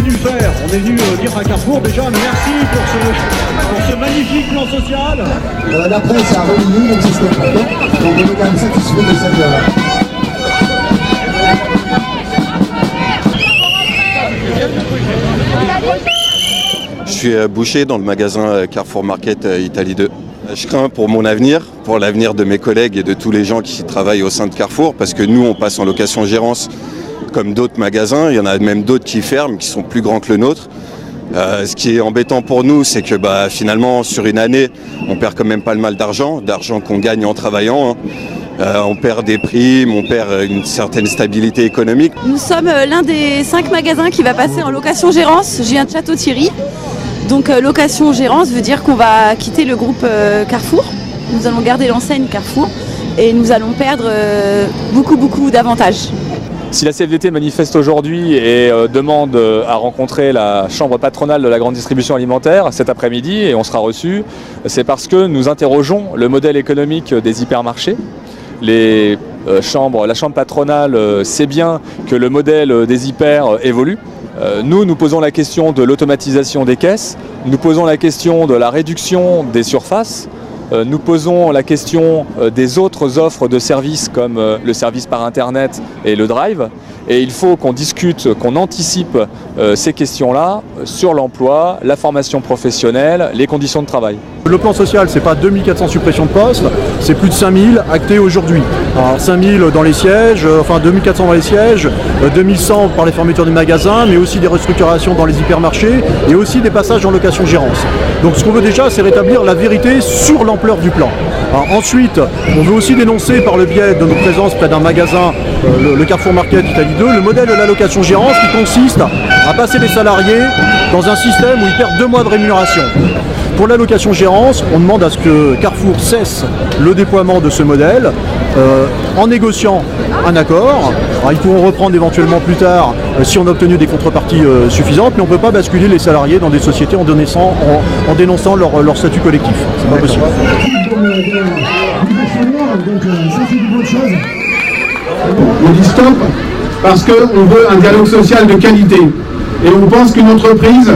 venu faire? On est venu dire à Carrefour déjà merci pour ce magnifique plan social. La presse a remis, donc c'est ce qu'on fait. Donc on est quand même satisfait de cette... Je suis boucher dans le magasin Carrefour Market Italie 2. Je crains pour mon avenir, pour l'avenir de mes collègues et de tous les gens qui travaillent au sein de Carrefour, parce que nous, on passe en location-gérance comme d'autres magasins. Il y en a même d'autres qui ferment, qui sont plus grands que le nôtre. Ce qui est embêtant pour nous, c'est que finalement, sur une année, on perd quand même pas le mal d'argent qu'on gagne en travaillant. On perd des primes, on perd une certaine stabilité économique. Nous sommes l'un des 5 magasins qui va passer en location-gérance. Je viens de Château-Thierry. Donc location-gérance veut dire qu'on va quitter le groupe Carrefour. Nous allons garder l'enseigne Carrefour et nous allons perdre beaucoup d'avantages. Si la CFDT manifeste aujourd'hui et demande à rencontrer la chambre patronale de la grande distribution alimentaire cet après-midi, et on sera reçu, c'est parce que nous interrogeons le modèle économique des hypermarchés. La chambre patronale sait bien que le modèle des hyper évolue. Nous posons la question de l'automatisation des caisses, nous posons la question de la réduction des surfaces, nous posons la question des autres offres de services comme le service par Internet et le drive. Et il faut qu'on discute, qu'on anticipe ces questions-là sur l'emploi, la formation professionnelle, les conditions de travail. Le plan social, c'est pas 2400 suppressions de postes, c'est plus de 5000 actés aujourd'hui. Alors 5000 dans les sièges, 2400 dans les sièges, 2100 par les fermetures des magasins, mais aussi des restructurations dans les hypermarchés et aussi des passages en location-gérance. Donc ce qu'on veut déjà, c'est rétablir la vérité sur l'ampleur du plan. Alors, ensuite, on veut aussi dénoncer par le biais de notre présence près d'un magasin, le Carrefour Market Italie 2, le modèle de la location-gérance qui consiste à passer les salariés dans un système où ils perdent 2 mois de rémunération. Pour la location-gérance, on demande à ce que Carrefour cesse le déploiement de ce modèle en négociant un accord. Alors, ils pourront reprendre éventuellement plus tard si on a obtenu des contreparties suffisantes, mais on ne peut pas basculer les salariés dans des sociétés en dénonçant leur statut collectif. C'est pas possible. On dit stop parce qu'on veut un dialogue social de qualité. Et on pense qu'une entreprise,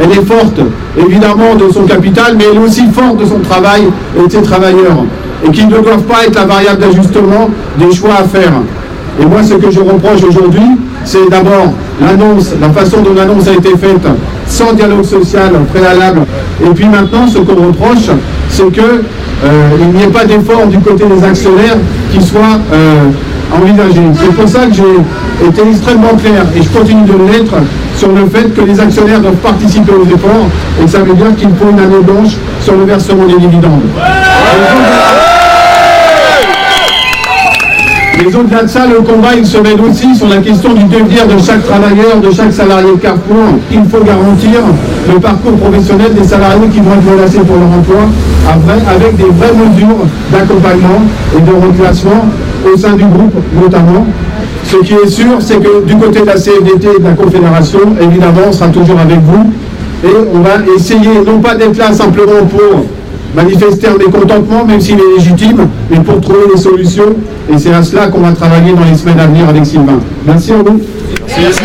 elle est forte, évidemment, de son capital, mais elle est aussi forte de son travail et de ses travailleurs. Et qu'ils ne doivent pas être la variable d'ajustement des choix à faire. Et moi, ce que je reproche aujourd'hui, c'est d'abord l'annonce, la façon dont l'annonce a été faite, sans dialogue social préalable. Et puis maintenant, ce qu'on reproche, c'est qu'il n'y ait pas d'effort du côté des actionnaires qui soit envisagé. C'est pour ça que j'ai été extrêmement clair, et je continue de l'être, sur le fait que les actionnaires doivent participer aux efforts, et ça veut dire qu'il faut une année blanche sur le versement des dividendes. Mais au-delà de ça, le combat, il se mène aussi sur la question du devenir de chaque travailleur, de chaque salarié de Carrefour. Il faut garantir le parcours professionnel des salariés qui vont être menacés pour leur emploi, avec des vraies mesures d'accompagnement et de reclassement au sein du groupe notamment. Ce qui est sûr, c'est que du côté de la CFDT et de la Confédération, évidemment, on sera toujours avec vous. Et on va essayer, non pas d'être là simplement pour manifester un mécontentement, même s'il est légitime, mais pour trouver des solutions. Et c'est à cela qu'on va travailler dans les semaines à venir avec Sylvain. Merci à vous. Merci.